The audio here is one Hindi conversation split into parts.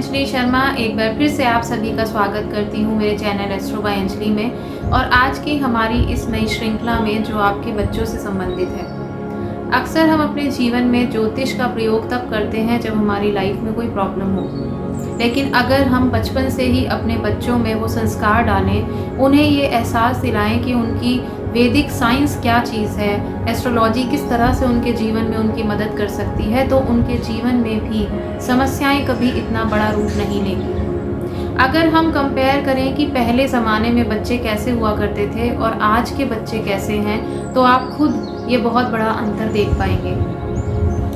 अंजलि शर्मा एक बार फिर से आप सभी का स्वागत करती हूँ मेरे चैनल एस्ट्रो बाय अंजलि में। और आज की हमारी इस नई श्रृंखला में जो आपके बच्चों से संबंधित है। अक्सर हम अपने जीवन में ज्योतिष का प्रयोग तब करते हैं जब हमारी लाइफ में कोई प्रॉब्लम हो, लेकिन अगर हम बचपन से ही अपने बच्चों में वो संस्कार डालें, उन्हें ये एहसास दिलाएं कि उनकी वैदिक साइंस क्या चीज़ है, एस्ट्रोलॉजी किस तरह से उनके जीवन में उनकी मदद कर सकती है, तो उनके जीवन में भी समस्याएं कभी इतना बड़ा रूप नहीं लेंगी। अगर हम कंपेयर करें कि पहले ज़माने में बच्चे कैसे हुआ करते थे और आज के बच्चे कैसे हैं, तो आप खुद ये बहुत बड़ा अंतर देख पाएंगे।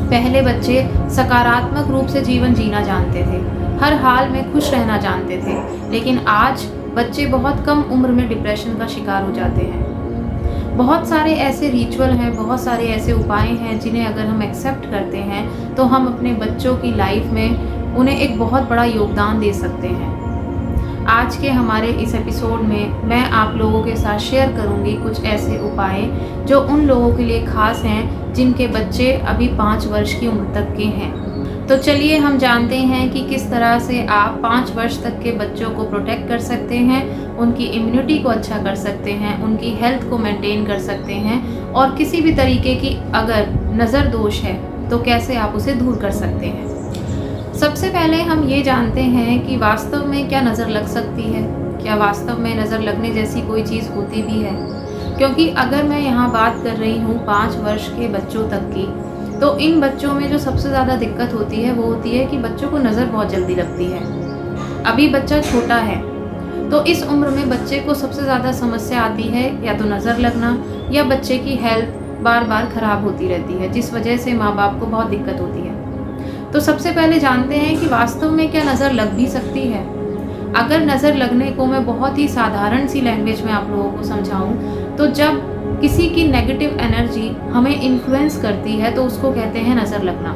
पहले बच्चे सकारात्मक रूप से जीवन जीना जानते थे, हर हाल में खुश रहना जानते थे, लेकिन आज बच्चे बहुत कम उम्र में डिप्रेशन का शिकार हो जाते हैं। बहुत सारे ऐसे रिचुअल हैं, बहुत सारे ऐसे उपाय हैं जिन्हें अगर हम एक्सेप्ट करते हैं तो हम अपने बच्चों की लाइफ में उन्हें एक बहुत बड़ा योगदान दे सकते हैं। आज के हमारे इस एपिसोड में मैं आप लोगों के साथ शेयर करूंगी कुछ ऐसे उपाय जो उन लोगों के लिए खास हैं जिनके बच्चे अभी 5 वर्ष की उम्र तक के हैं। तो चलिए हम जानते हैं कि किस तरह से आप 5 वर्ष तक के बच्चों को प्रोटेक्ट कर सकते हैं, उनकी इम्यूनिटी को अच्छा कर सकते हैं, उनकी हेल्थ को मेंटेन कर सकते हैं, और किसी भी तरीके की अगर नज़र दोष है तो कैसे आप उसे दूर कर सकते हैं। सबसे पहले हम ये जानते हैं कि वास्तव में क्या नज़र लग सकती है, क्या वास्तव में नज़र लगने जैसी कोई चीज़ होती भी है। क्योंकि अगर मैं यहाँ बात कर रही हूँ 5 वर्ष के बच्चों तक की, तो इन बच्चों में जो सबसे ज़्यादा दिक्कत होती है वो होती है कि बच्चों को नज़र बहुत जल्दी लगती है। अभी बच्चा छोटा है तो इस उम्र में बच्चे को सबसे ज़्यादा समस्या आती है या तो नज़र लगना, या बच्चे की हेल्थ बार बार ख़राब होती रहती है, जिस वजह से माँ बाप को बहुत दिक्कत होती है। तो सबसे पहले जानते हैं कि वास्तव में क्या नज़र लग भी सकती है। अगर नज़र लगने को मैं बहुत ही साधारण सी लैंग्वेज में आप लोगों को समझाऊँ, तो जब किसी की नेगेटिव एनर्जी हमें इन्फ्लुएंस करती है तो उसको कहते हैं नज़र लगना।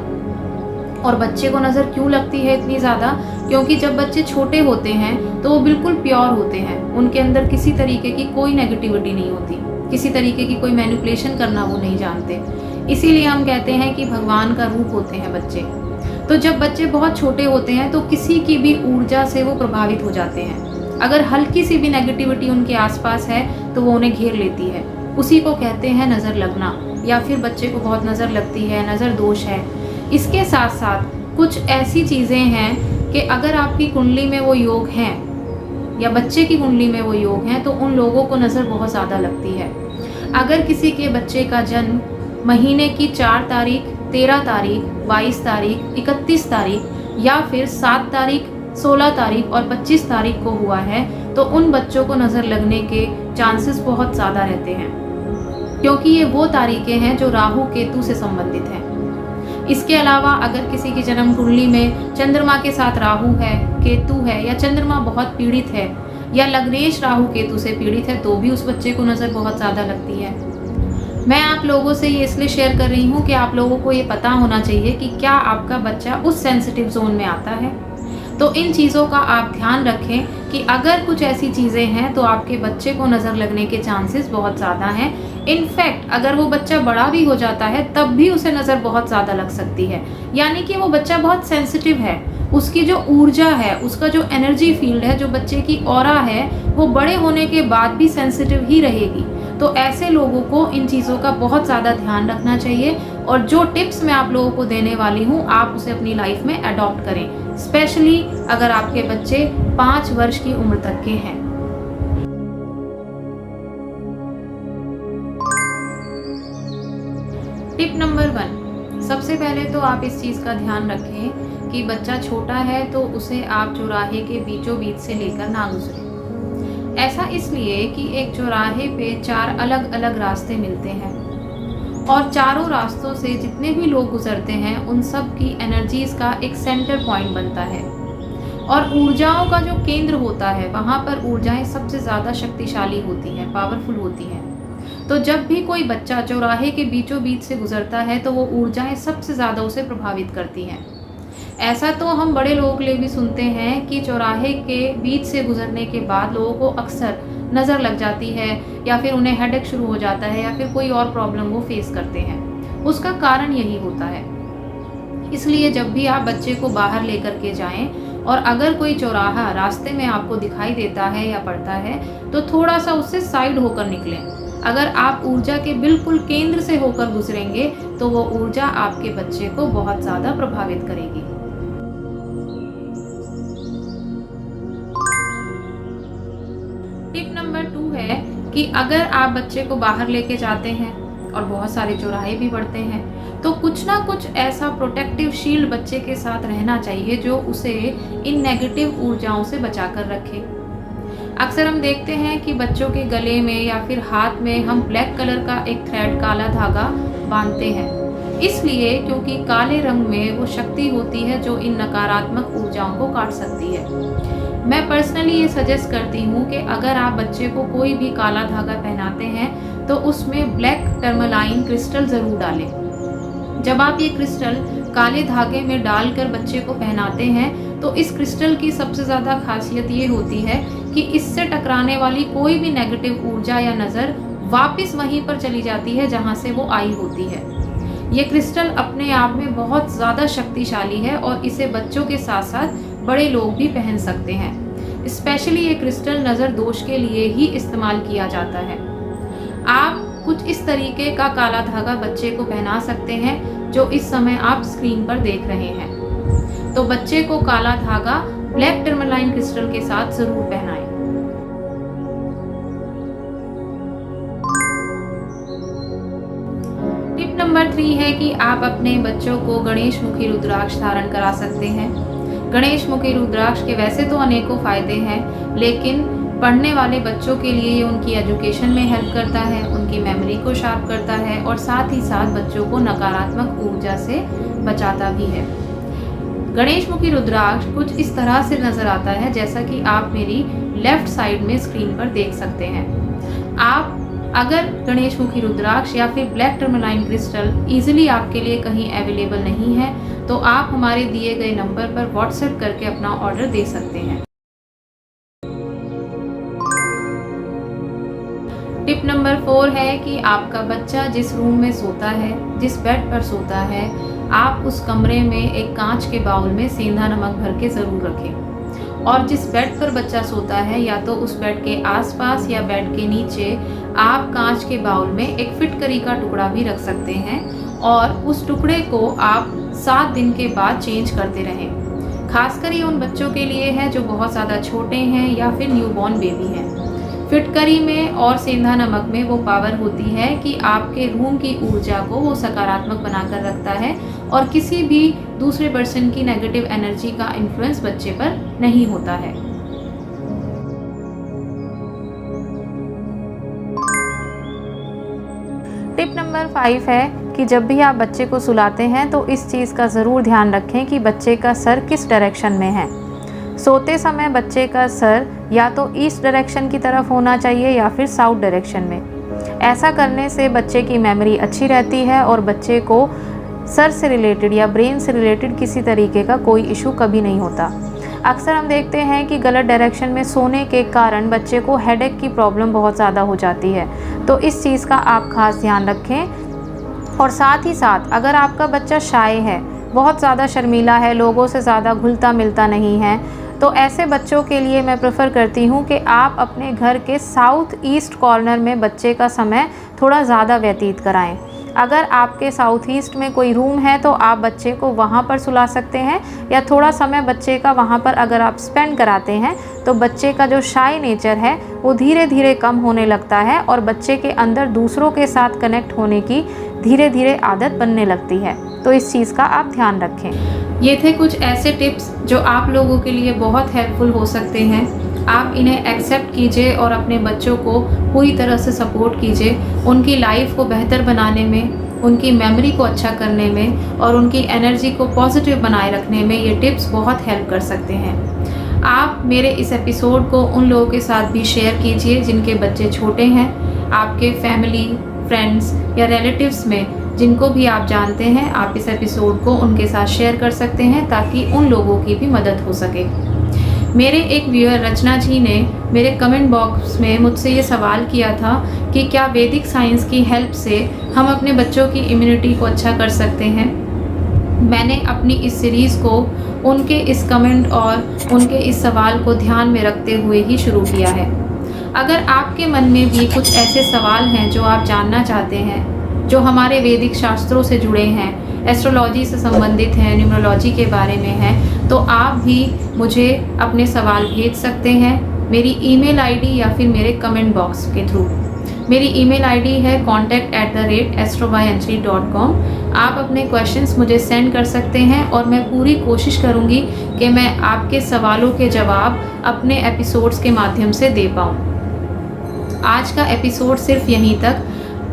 और बच्चे को नज़र क्यों लगती है इतनी ज़्यादा? क्योंकि जब बच्चे छोटे होते हैं तो वो बिल्कुल प्योर होते हैं, उनके अंदर किसी तरीके की कोई नेगेटिविटी नहीं होती, किसी तरीके की कोई मैनिपुलेशन करना वो नहीं जानते। इसीलिए हम कहते हैं कि भगवान का रूप होते हैं बच्चे। तो जब बच्चे बहुत छोटे होते हैं तो किसी की भी ऊर्जा से वो प्रभावित हो जाते हैं। अगर हल्की सी भी नेगेटिविटी उनके आसपास है तो वो उन्हें घेर लेती है, उसी को कहते हैं नज़र लगना, या फिर बच्चे को बहुत नज़र लगती है, नज़र दोष है। इसके साथ साथ कुछ ऐसी चीज़ें हैं कि अगर आपकी कुंडली में वो योग हैं या बच्चे की कुंडली में वो योग हैं तो उन लोगों को नज़र बहुत ज़्यादा लगती है। अगर किसी के बच्चे का जन्म महीने की 4 तारीख, 13 तारीख, 22 तारीख, 31 तारीख या फिर 7 तारीख, 16 तारीख और 25 तारीख को हुआ है तो उन बच्चों को नज़र लगने के चांसेस बहुत ज़्यादा रहते हैं, क्योंकि ये वो तारीखें हैं जो राहु केतु से संबंधित हैं। इसके अलावा अगर किसी की जन्म कुंडली में चंद्रमा के साथ राहु है, केतु है, या चंद्रमा बहुत पीड़ित है या लग्नेश राहु केतु से पीड़ित है, तो भी उस बच्चे को नज़र बहुत ज़्यादा लगती है। मैं आप लोगों से ये इसलिए शेयर कर रही हूँ कि आप लोगों को ये पता होना चाहिए कि क्या आपका बच्चा उस सेंसिटिव जोन में आता है। तो इन चीज़ों का आप ध्यान रखें कि अगर कुछ ऐसी चीज़ें हैं तो आपके बच्चे को नज़र लगने के चांसेस बहुत ज़्यादा हैं। इनफैक्ट अगर वो बच्चा बड़ा भी हो जाता है तब भी उसे नज़र बहुत ज़्यादा लग सकती है, यानी कि वो बच्चा बहुत सेंसिटिव है। उसकी जो ऊर्जा है, उसका जो एनर्जी फील्ड है, जो बच्चे की ऑरा है, वो बड़े होने के बाद भी सेंसिटिव ही रहेगी। तो ऐसे लोगों को इन चीज़ों का बहुत ज़्यादा ध्यान रखना चाहिए, और जो टिप्स मैं आप लोगों को देने वाली हूँ आप उसे अपनी लाइफ में अडॉप्ट करें, स्पेशली अगर आपके बच्चे 5 वर्ष की उम्र तक के हैं। टिप नंबर 1, सबसे पहले तो आप इस चीज़ का ध्यान रखें कि बच्चा छोटा है तो उसे आप चौराहे के बीचों बीच से लेकर ना गुजरें। ऐसा इसलिए कि एक चौराहे पे 4 अलग अलग रास्ते मिलते हैं और चारों रास्तों से जितने भी लोग गुजरते हैं उन सब की एनर्जीज का एक सेंटर पॉइंट बनता है, और ऊर्जाओं का जो केंद्र होता है वहाँ पर ऊर्जाएं सबसे ज़्यादा शक्तिशाली होती हैं, पावरफुल होती हैं। तो जब भी कोई बच्चा चौराहे के बीचों बीच से गुजरता है तो वो ऊर्जाएं सबसे ज़्यादा उसे प्रभावित करती हैं। ऐसा तो हम बड़े लोगों के लिए भी सुनते हैं कि चौराहे के बीच से गुजरने के बाद लोगों को अक्सर नज़र लग जाती है, या फिर उन्हें हेडेक शुरू हो जाता है, या फिर कोई और प्रॉब्लम वो फेस करते हैं। उसका कारण यही होता है। इसलिए जब भी आप बच्चे को बाहर लेकर के जाएं और अगर कोई चौराहा रास्ते में आपको दिखाई देता है या पड़ता है तो थोड़ा सा उससे साइड होकर निकलें। अगर आप ऊर्जा के बिल्कुल केंद्र से होकर गुजरेंगे तो वो ऊर्जा आपके बच्चे को बहुत ज़्यादा प्रभावित करेगी। टिप नंबर 2 है कि अगर आप बच्चे को बाहर लेके जाते हैं और बहुत सारे चौराहे भी पड़ते हैं तो कुछ ना कुछ ऐसा प्रोटेक्टिव शील्ड बच्चे के साथ रहना चाहिए जो उसे इन नेगेटिव ऊर्जाओं से बचाकर रखे। अक्सर हम देखते हैं कि बच्चों के गले में या फिर हाथ में हम ब्लैक कलर का एक थ्रेड, काला धागा बांधते हैं, इसलिए क्योंकि काले रंग में वो शक्ति होती है जो इन नकारात्मक ऊर्जाओं को काट सकती है। मैं पर्सनली ये सजेस्ट करती हूँ कि अगर आप बच्चे को कोई भी काला धागा पहनाते हैं तो उसमें ब्लैक टर्मलाइन क्रिस्टल ज़रूर डालें। जब आप ये क्रिस्टल काले धागे में डालकर बच्चे को पहनाते हैं तो इस क्रिस्टल की सबसे ज़्यादा खासियत ये होती है कि इससे टकराने वाली कोई भी नेगेटिव ऊर्जा या नज़र वापस वहीं पर चली जाती है जहाँ से वो आई होती है। ये क्रिस्टल अपने आप में बहुत ज़्यादा शक्तिशाली है और इसे बच्चों के साथ साथ बड़े लोग भी पहन सकते हैं। स्पेशली ये क्रिस्टल नज़र दोष के लिए ही इस्तेमाल किया जाता है। आप कुछ इस तरीके का काला धागा बच्चे को पहना सकते हैं जो इस समय आप स्क्रीन पर देख रहे हैं। तो बच्चे को काला धागा ब्लैक टर्मलाइन क्रिस्टल के साथ ज़रूर पहनाएं। टिप नंबर 3 है कि आप अपने बच्चों को गणेश मुखी रुद्राक्ष धारण करा सकते हैं। गणेश मुखी रुद्राक्ष के वैसे तो अनेकों फायदे हैं, लेकिन पढ़ने वाले बच्चों के लिए ये उनकी एजुकेशन में हेल्प करता है, उनकी मेमोरी को शार्प करता है और साथ ही साथ बच्चों को नकारात्मक ऊर्जा से बचाता भी है। गणेश मुखी रुद्राक्ष कुछ इस तरह से नज़र आता है जैसा कि आप मेरी लेफ्ट साइड में स्क्रीन पर देख सकते हैं। आप अगर गणेश मुखी रुद्राक्ष या फिर ब्लैक टर्मलाइन क्रिस्टल ईजिली आपके लिए कहीं अवेलेबल नहीं है तो आप हमारे दिए गए नंबर पर व्हाट्सएप करके अपना ऑर्डर दे सकते हैं। टिप नंबर 4 है कि आपका बच्चा जिस रूम में सोता है, जिस बेड पर सोता है, आप उस कमरे में एक कांच के बाउल में सेंधा नमक भर के ज़रूर रखें। और जिस बेड पर बच्चा सोता है या तो उस बेड के आसपास या बेड के नीचे आप कांच के बाउल में एक फिटकरी का टुकड़ा भी रख सकते हैं और उस टुकड़े को आप 7 दिन के बाद चेंज करते रहें। खासकर ये उन बच्चों के लिए है जो बहुत ज़्यादा छोटे हैं या फिर न्यूबॉर्न बेबी हैं। फिटकरी में और सेंधा नमक में वो पावर होती है कि आपके रूम की ऊर्जा को वो सकारात्मक बनाकर रखता है और किसी भी दूसरे पर्सन की नेगेटिव एनर्जी का इन्फ्लुएंस बच्चे पर नहीं होता है। टिप नंबर 5 है कि जब भी आप बच्चे को सुलाते हैं तो इस चीज़ का ज़रूर ध्यान रखें कि बच्चे का सर किस डायरेक्शन में है। सोते समय बच्चे का सर या तो ईस्ट डायरेक्शन की तरफ होना चाहिए या फिर साउथ डायरेक्शन में। ऐसा करने से बच्चे की मेमोरी अच्छी रहती है और बच्चे को सर से रिलेटेड या ब्रेन से रिलेटेड किसी तरीके का कोई इशू कभी नहीं होता। अक्सर हम देखते हैं कि गलत डायरेक्शन में सोने के कारण बच्चे को हेडेक की प्रॉब्लम बहुत ज़्यादा हो जाती है, तो इस चीज़ का आप खास ध्यान रखें। और साथ ही साथ अगर आपका बच्चा शाय है, बहुत ज़्यादा शर्मीला है, लोगों से ज़्यादा घुलता मिलता नहीं है, तो ऐसे बच्चों के लिए मैं प्रेफर करती हूँ कि आप अपने घर के साउथ ईस्ट कॉर्नर में बच्चे का समय थोड़ा ज़्यादा व्यतीत कराएं। अगर आपके साउथ ईस्ट में कोई रूम है तो आप बच्चे को वहाँ पर सुला सकते हैं या थोड़ा समय बच्चे का वहाँ पर अगर आप स्पेंड कराते हैं तो बच्चे का जो शाय नेचर है वो धीरे धीरे कम होने लगता है और बच्चे के अंदर दूसरों के साथ कनेक्ट होने की धीरे धीरे आदत बनने लगती है। तो इस चीज़ का आप ध्यान रखें। ये थे कुछ ऐसे टिप्स जो आप लोगों के लिए बहुत हेल्पफुल हो सकते हैं। आप इन्हें एक्सेप्ट कीजिए और अपने बच्चों को पूरी तरह से सपोर्ट कीजिए, उनकी लाइफ को बेहतर बनाने में, उनकी मेमोरी को अच्छा करने में और उनकी एनर्जी को पॉजिटिव बनाए रखने में ये टिप्स बहुत हेल्प कर सकते हैं। आप मेरे इस एपिसोड को उन लोगों के साथ भी शेयर कीजिए जिनके बच्चे छोटे हैं। आपके फैमिली, फ्रेंड्स या रिलेटिव्स में जिनको भी आप जानते हैं, आप इस एपिसोड को उनके साथ शेयर कर सकते हैं ताकि उन लोगों की भी मदद हो सके। मेरे एक व्यूअर रचना जी ने मेरे कमेंट बॉक्स में मुझसे ये सवाल किया था कि क्या वैदिक साइंस की हेल्प से हम अपने बच्चों की इम्यूनिटी को अच्छा कर सकते हैं। मैंने अपनी इस सीरीज़ को उनके इस कमेंट और उनके इस सवाल को ध्यान में रखते हुए ही शुरू किया है। अगर आपके मन में भी कुछ ऐसे सवाल हैं जो आप जानना चाहते हैं, जो हमारे वैदिक शास्त्रों से जुड़े हैं, एस्ट्रोलॉजी से संबंधित हैं, न्यूमरोलॉजी के बारे में हैं, तो आप भी मुझे अपने सवाल भेज सकते हैं मेरी ईमेल आईडी या फिर मेरे कमेंट बॉक्स के थ्रू। मेरी ईमेल आईडी है contact@astrobyangeli.com। आप अपने क्वेश्चंस मुझे सेंड कर सकते हैं और मैं पूरी कोशिश करूंगी कि मैं आपके सवालों के जवाब अपने एपिसोड्स के माध्यम से दे पाऊँ। आज का एपिसोड सिर्फ यहीं तक।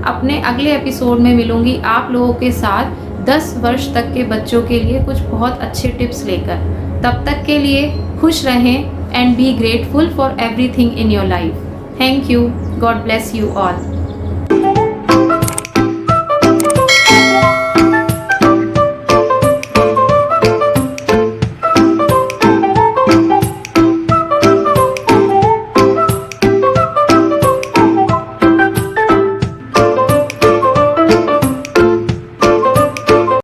अपने अगले एपिसोड में मिलूंगी आप लोगों के साथ 10 वर्ष तक के बच्चों के लिए कुछ बहुत अच्छे टिप्स लेकर। तब तक के लिए खुश रहें and be grateful for everything in your life. Thank you. God bless you all.